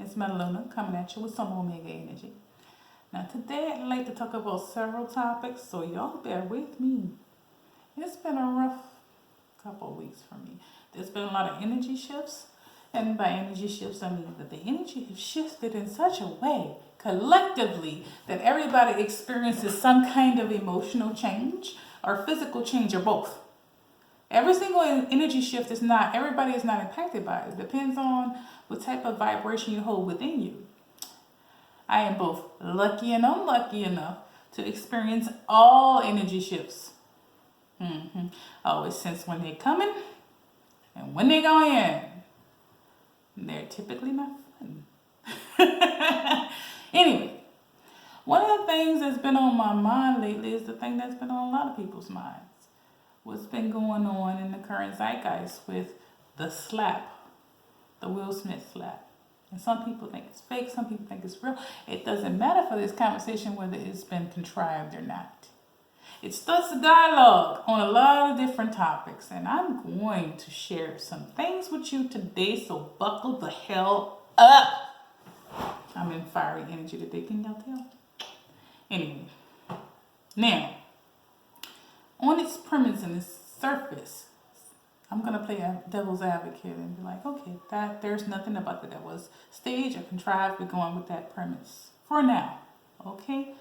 It's Metaluna coming at you with some Omega energy. Now, today I'd like to talk about several topics, so y'all bear with me. It's been a rough couple of weeks for me. There's been a lot of energy shifts, and by energy shifts, I mean that the energy has shifted in such a way, collectively, that everybody experiences some kind of emotional change or physical change or both. Every single energy shift is not, everybody is not impacted by it. It depends on what type of vibration you hold within you. I am both lucky and unlucky enough to experience all energy shifts. I always sense when they're coming and when they're going in. They're typically not fun. Anyway, one of the things that's been on my mind lately is the thing that's been on a lot of people's minds. What's been going on in the current zeitgeist with the slap, the Will Smith slap. And some people think it's fake, some people think it's real. It doesn't matter for this conversation whether it's been contrived or not. It starts a dialogue on a lot of different topics, and I'm going to share some things with you today, so buckle the hell up. I'm in fiery energy today, can y'all tell? Anyway, now, on its premise and its surface, I'm going to play a devil's advocate and be like, okay, that there's nothing about that was staged or contrived. We're going with that premise for now, okay?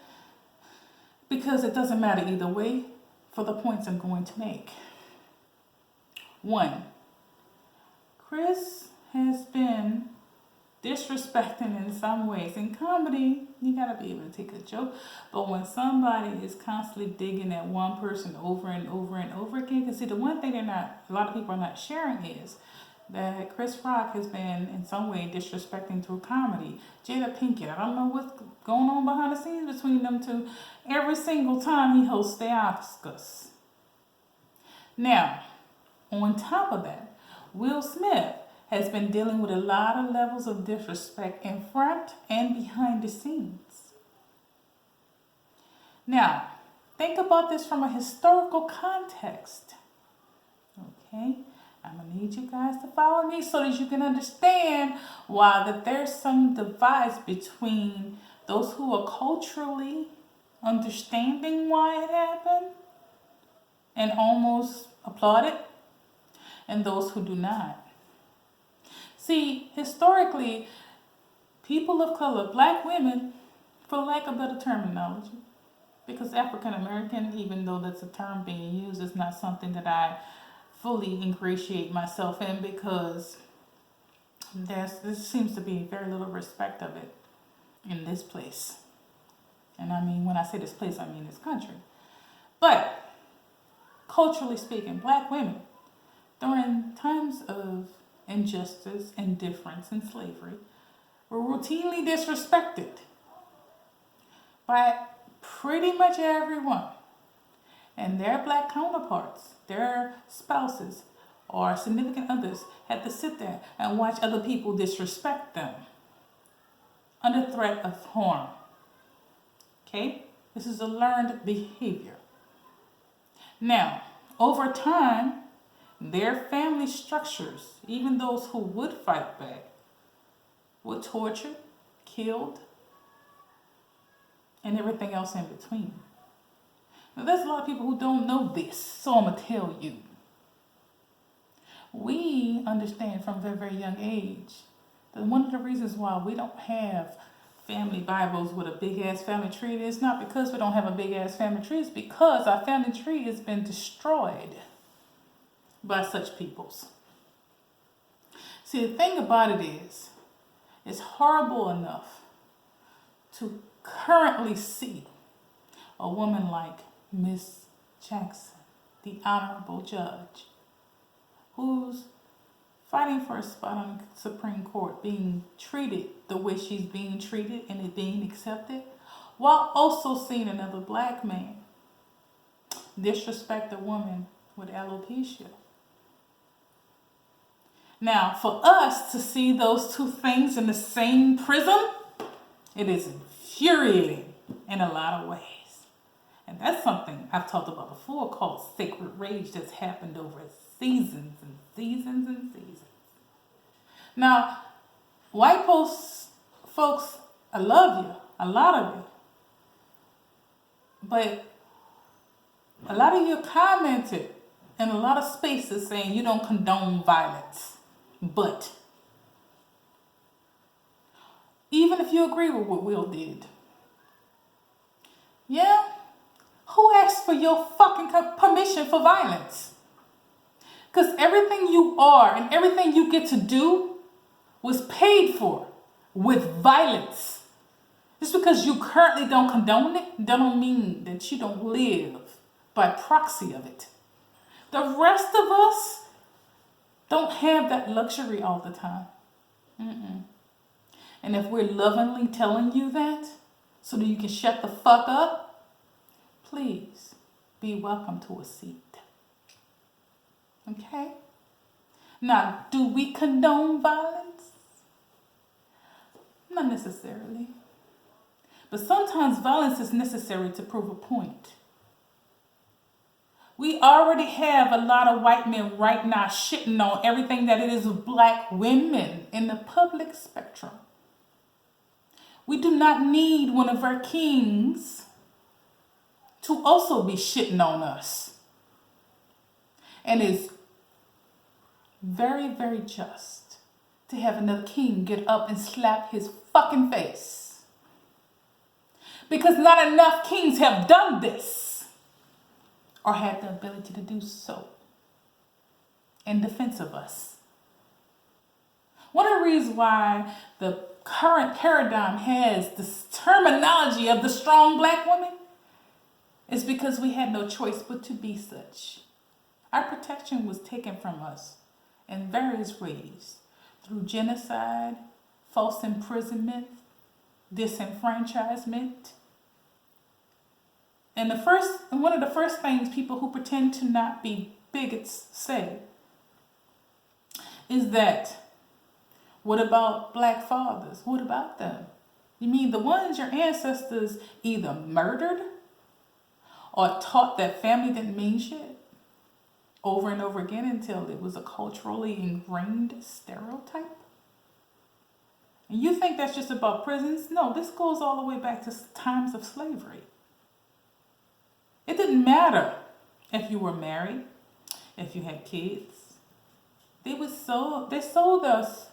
Because it doesn't matter either way for the points I'm going to make. One, Chris has been disrespecting in some ways. In comedy, you gotta be able to take a joke. But when somebody is constantly digging at one person over and over and over again, because see, the one thing a lot of people are not sharing is that Chris Rock has been in some way disrespecting through comedy. Jada Pinkett, I don't know what's going on behind the scenes between them two. Every single time he hosts the Oscars. Now, on top of that, Will Smith has been dealing with a lot of levels of disrespect in front and behind the scenes. Now, think about this from a historical context. Okay? I'm going to need you guys to follow me so that you can understand why that there's some divides between those who are culturally understanding why it happened and almost applaud it, and those who do not. See, historically, people of color, black women, for lack of better terminology, because African American, even though that's a term being used, is not something that I fully ingratiate myself in, because there seems to be very little respect of it in this place. And I mean, when I say this place, I mean this country. But culturally speaking, black women, during times of injustice, indifference, and slavery, were routinely disrespected by pretty much everyone. And their black counterparts, their spouses or significant others, had to sit there and watch other people disrespect them under threat of harm. Okay? This is a learned behavior. Now, over time, their family structures, even those who would fight back, were tortured, killed, and everything else in between. Now, there's a lot of people who don't know this, so I'm going to tell you. We understand from a very, very young age that one of the reasons why we don't have family Bibles with a big-ass family tree is not because we don't have a big-ass family tree, it's because our family tree has been destroyed by such peoples. See, the thing about it is, it's horrible enough to currently see a woman like Miss Jackson, the honorable judge, who's fighting for a spot on the Supreme Court, being treated the way she's being treated and it being accepted, while also seeing another black man disrespect a woman with alopecia. Now, for us to see those two things in the same prism, it is infuriating in a lot of ways. And that's something I've talked about before called sacred rage that's happened over seasons and seasons and seasons. Now, white folks Folks, I love you, a lot of you. But a lot of you commented in a lot of spaces saying you don't condone violence. But even if you agree with what Will did, yeah, who asked for your fucking permission for violence? Because everything you are and everything you get to do was paid for with violence. Just because you currently don't condone it, that don't mean that you don't live by proxy of it. The rest of us don't have that luxury all the time. And if we're lovingly telling you that so that you can shut the fuck up, please be welcome to a seat. Okay? Now, do we condone violence? Not necessarily. But sometimes violence is necessary to prove a point. We already have a lot of white men right now shitting on everything that it is of black women in the public spectrum. We do not need one of our kings to also be shitting on us. And it's very, very just to have another king get up and slap his fucking face. Because not enough kings have done this or had the ability to do so in defense of us. One of the reasons why the current paradigm has this terminology of the strong black woman is because we had no choice but to be such. Our protection was taken from us in various ways, through genocide, false imprisonment, disenfranchisement. And one of the first things people who pretend to not be bigots say is that, what about black fathers? What about them? You mean the ones your ancestors either murdered or taught that family didn't mean shit over and over again until it was a culturally ingrained stereotype? And you think that's just about prisons? No, this goes all the way back to times of slavery. It didn't matter if you were married, if you had kids. They sold us,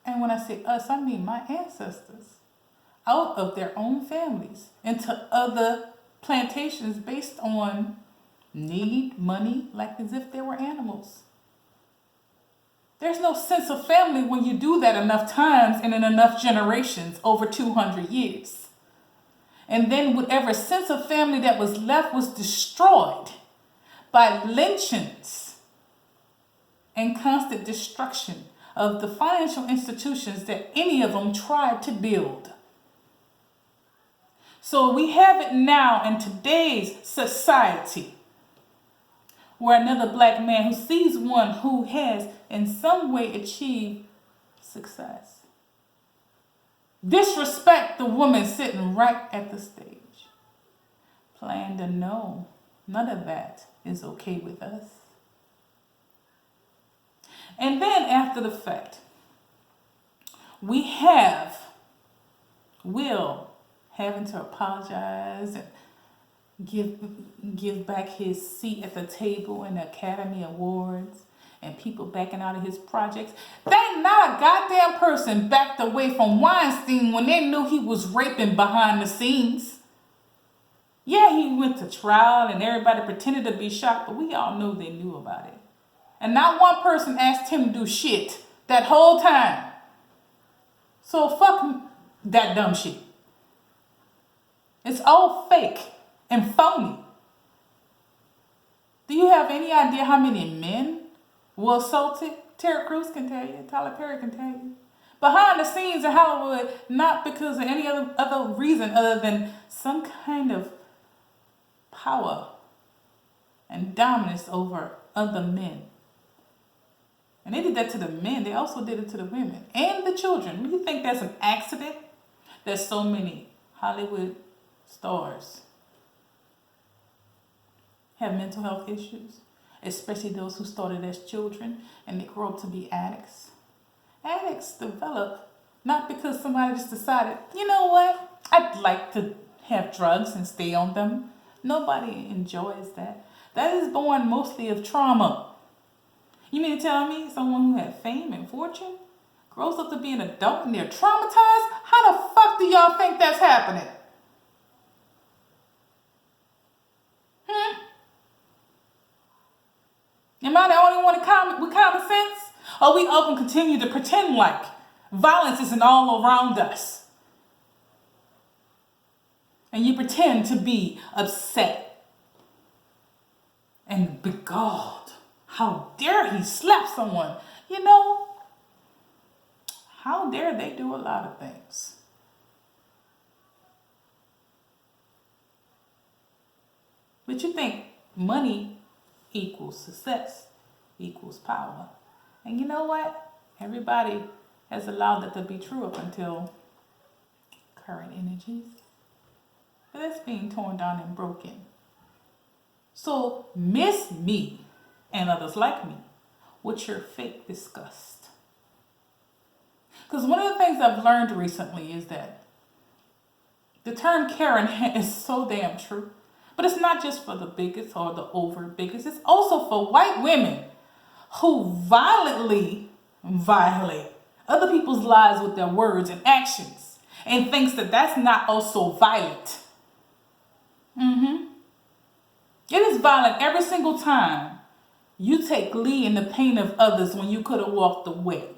and when I say us, I mean my ancestors, out of their own families into other plantations based on need, money, like as if they were animals. There's no sense of family when you do that enough times and in enough generations over 200 years. And then whatever sense of family that was left was destroyed by lynchings and constant destruction of the financial institutions that any of them tried to build. So we have it now in today's society where another black man who sees one who has in some way achieved success disrespect the woman sitting right at the stage. Plain to know, none of that is okay with us. And then after the fact, we have Will having to apologize and give back his seat at the table in the Academy Awards, and people backing out of his projects. They not a goddamn person backed away from Weinstein when they knew he was raping behind the scenes. Yeah, he went to trial and everybody pretended to be shocked, but we all knew they knew about it. And not one person asked him to do shit that whole time. So fuck that dumb shit. It's all fake and phony. Do you have any idea how many men were assaulted? Terry Crews can tell you. Tyler Perry can tell you. Behind the scenes in Hollywood, not because of any other reason other than some kind of power and dominance over other men. And they did that to the men. They also did it to the women and the children. Do you think that's an accident that so many Hollywood stars have mental health issues, especially those who started as children and they grow up to be addicts? Addicts develop Not because somebody just decided, you know what, I'd like to have drugs and stay on them. Nobody enjoys that. That is born mostly of trauma. You mean to tell me someone who had fame and fortune grows up to be an adult and they're traumatized? How the fuck do y'all think that's happening? Am I the only one with common sense? Or we all can continue to pretend like violence isn't all around us? And you pretend to be upset and beguiled. How dare he slap someone? You know, how dare they do a lot of things? But you think money equals success, equals power. And you know what? Everybody has allowed that to be true up until current energies. But it's being torn down and broken. So miss me and others like me with your fake disgust. Because one of the things I've learned recently is that the term Karen is so damn true. But it's not just for the bigots or the over bigots. It's also for white women who violently violate other people's lives with their words and actions and thinks that that's not also violent. It is violent every single time you take glee in the pain of others when you could have walked away.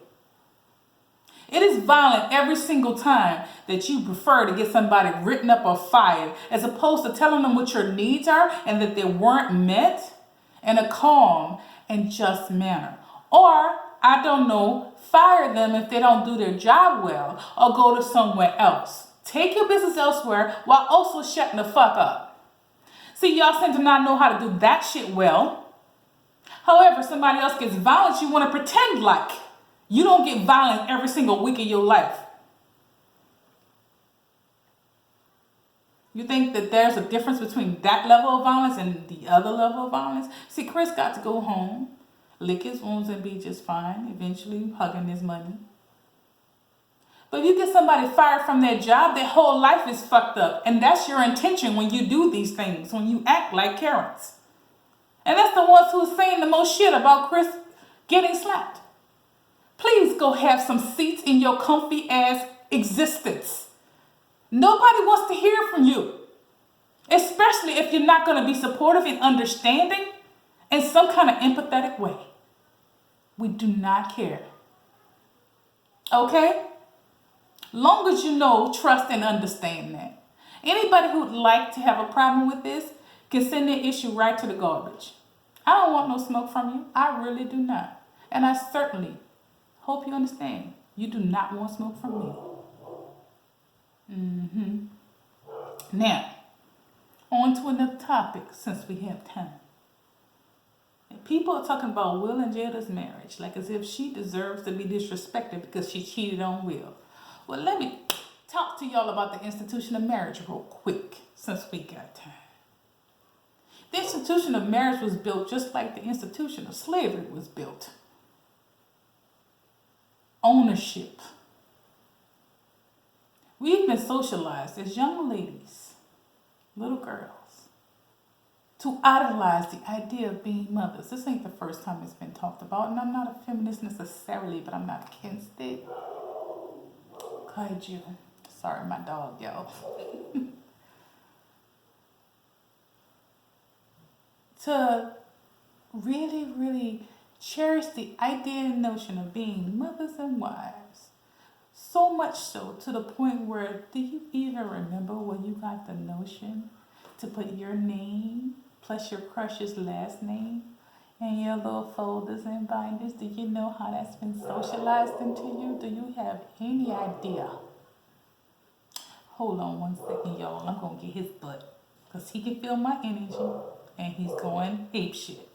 It is violent every single time that you prefer to get somebody written up or fired as opposed to telling them what your needs are and that they weren't met in a calm and just manner. Or, I don't know, fire them if they don't do their job well or go to somewhere else. Take your business elsewhere while also shutting the fuck up. See, y'all seem to not know how to do that shit well. However, somebody else gets violent, you want to pretend like you don't get violent every single week of your life. You think that there's a difference between that level of violence and the other level of violence? See, Chris got to go home, lick his wounds and be just fine, eventually hugging his money. But if you get somebody fired from their job, their whole life is fucked up. And that's your intention when you do these things, when you act like Karens. And that's the ones who are saying the most shit about Chris getting slapped. Please go have some seats in your comfy ass existence. Nobody wants to hear from you. Especially if you're not going to be supportive and understanding in some kind of empathetic way. We do not care. Okay? Long as you know, trust, and understand that. Anybody who'd like to have a problem with this can send their issue right to the garbage. I don't want no smoke from you. I really do not. And I certainly hope you understand. You do not want smoke from me. Now, on to another topic since we have time. And people are talking about Will and Jada's marriage like as if she deserves to be disrespected because she cheated on Will. Well, let me talk to y'all about the institution of marriage real quick since we got time. The institution of marriage was built just like the institution of slavery was built. Ownership. We've been socialized as young ladies, little girls, to idolize the idea of being mothers. This ain't the first time it's been talked about, and I'm not a feminist necessarily, but I'm not against it. Kaiju. Sorry, my dog, y'all. To really, really cherish the idea and notion of being mothers and wives. So much so to the point where, do you even remember when you got the notion to put your name plus your crush's last name in your little folders and binders? Do you know how that's been socialized into you? Do you have any idea? Hold on one second, y'all. I'm going to get his butt because he can feel my energy and he's going ape shit.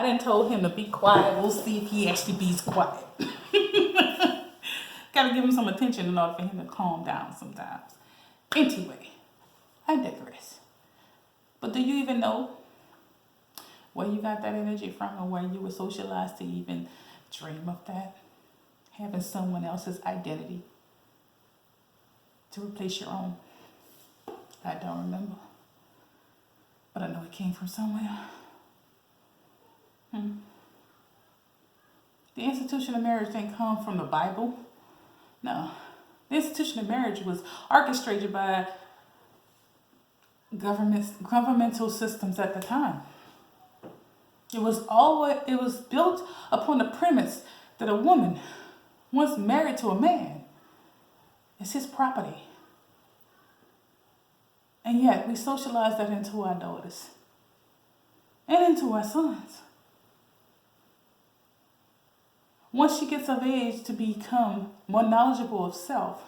done told him to be quiet. We'll see if he actually be quiet. Gotta give him some attention in order for him to calm down sometimes. Anyway, I digress. But do you even know where you got that energy from, or where you were socialized to even dream of that? Having someone else's identity to replace your own. I don't remember. But I know it came from somewhere. The institution of marriage didn't come from the Bible. No. The institution of marriage was orchestrated by governmental systems at the time. It was built upon the premise that a woman, once married to a man, is his property. And yet we socialize that into our daughters and into our sons. Once she gets of age to become more knowledgeable of self,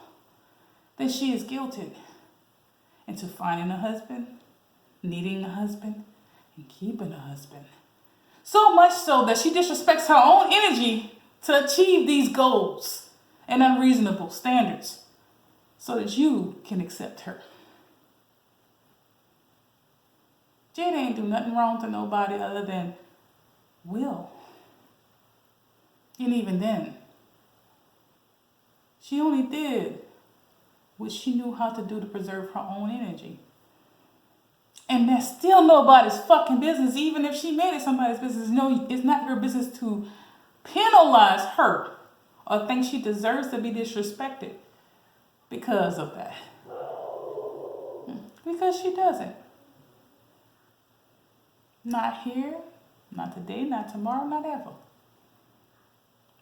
then she is guilted into finding a husband, needing a husband, and keeping a husband. So much so that she disrespects her own energy to achieve these goals and unreasonable standards so that you can accept her. Jada ain't do nothing wrong to nobody other than Will. And even then, she only did what she knew how to do to preserve her own energy. And that's still nobody's fucking business, even if she made it somebody's business. No, it's not your business to penalize her or think she deserves to be disrespected because of that. Because she doesn't. Not here, not today, not tomorrow, not ever.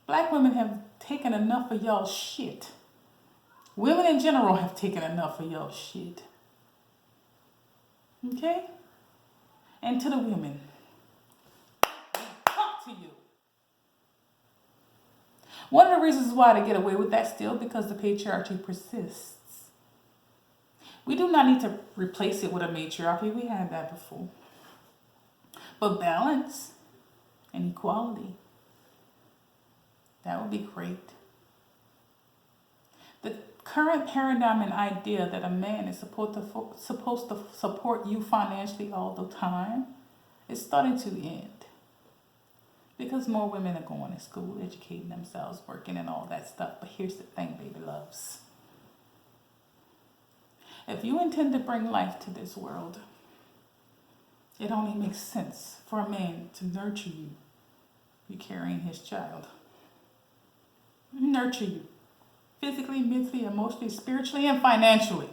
Black women have taken enough of y'all shit. Women in general have taken enough of y'all shit. Okay? And to the women, talk to you. One of the reasons why they get away with that still because the patriarchy persists. We do not need to replace it with a matriarchy. We had that before. But balance and equality, that would be great. The current paradigm and idea that a man is supposed to support you financially all the time is starting to end. Because more women are going to school, educating themselves, working and all that stuff. But here's the thing, baby loves. If you intend to bring life to this world, it only makes sense for a man to nurture you. You're carrying his child. Nurture you. Physically, mentally, emotionally, spiritually, and financially.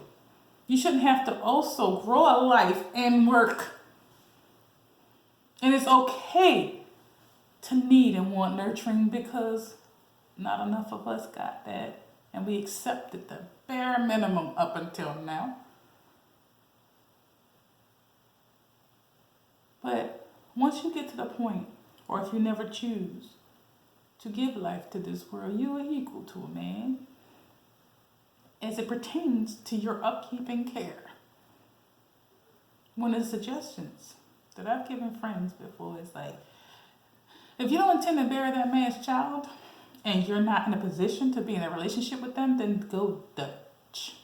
You shouldn't have to also grow a life and work. And it's okay to need and want nurturing because not enough of us got that. And we accepted the bare minimum up until now. But once you get to the point, or if you never choose to give life to this world, you are equal to a man as it pertains to your upkeep and care. One of the suggestions that I've given friends before is like, if you don't intend to bear that man's child and you're not in a position to be in a relationship with them, then go Dutch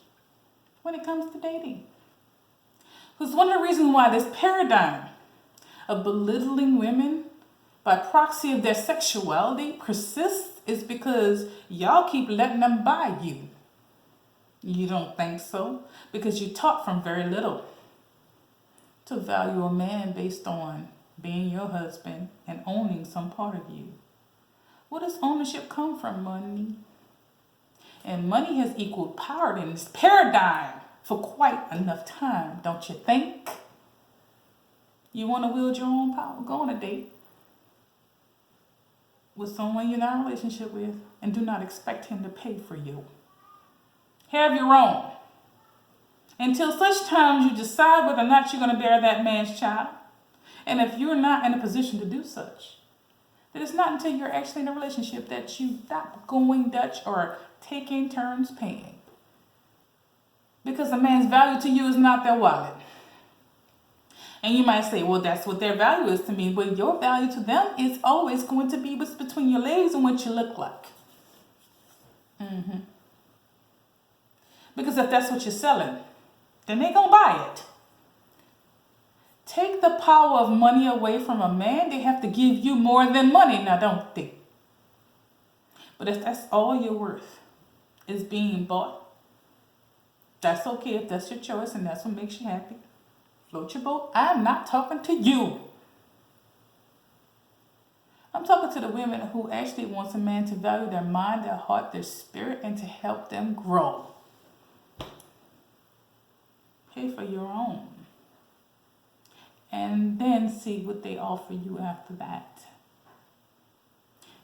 when it comes to dating. Because one of the reasons why this paradigm of belittling women by proxy of their sexuality persists is because y'all keep letting them buy you. You don't think so? Because you taught from very little to value a man based on being your husband and owning some part of you. Where does ownership come from? Money. And money has equaled power in this paradigm for quite enough time, don't you think? You want to wield your own power? Go on a date with someone you're not in a relationship with and do not expect him to pay for you. Have your own. Until such time you decide whether or not you're going to bear that man's child. And if you're not in a position to do such, then it's not until you're actually in a relationship that you stop going Dutch or taking turns paying. Because a man's value to you is not their wallet. And you might say, well, that's what their value is to me. But your value to them is always going to be what's between your legs and what you look like. Because if that's what you're selling, then they're going to buy it. Take the power of money away from a man, they have to give you more than money now, don't they? But if that's all you're worth is being bought, that's okay if that's your choice and that's what makes you happy. Float your boat. I'm not talking to you. I'm talking to the women who actually wants a man to value their mind, their heart, their spirit, and to help them grow. Pay for your own. And then see what they offer you after that.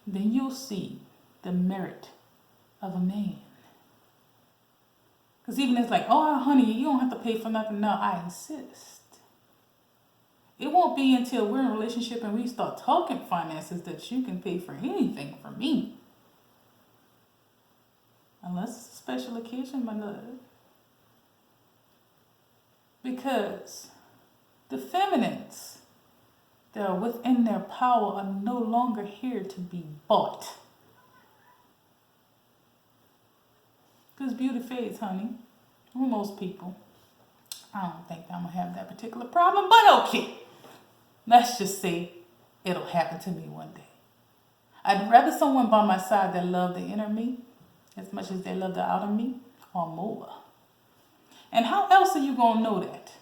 Then you'll see the merit of a man. Because even it's like, oh, honey, you don't have to pay for nothing. No, I insist. It won't be until we're in a relationship and we start talking finances that you can pay for anything for me. Unless it's a special occasion, my love. Because the feminines that are within their power are no longer here to be bought. Because beauty fades, honey. For most people. I don't think I'm going to have that particular problem, but okay. Let's just say it'll happen to me one day. I'd rather someone by my side that loved the inner me as much as they love the outer me, or more. And how else are you going to know that?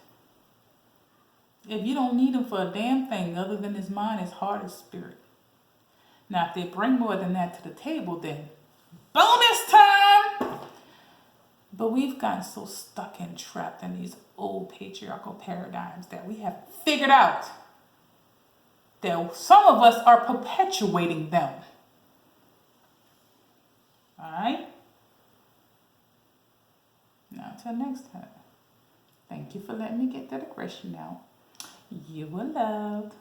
If you don't need him for a damn thing other than his mind, his heart, his spirit. Now, if they bring more than that to the table, then bonus time! But we've gotten so stuck and trapped in these old patriarchal paradigms that we have figured out that some of us are perpetuating them. Alright? Now, until next time. Thank you for letting me get that aggression out. You were loved.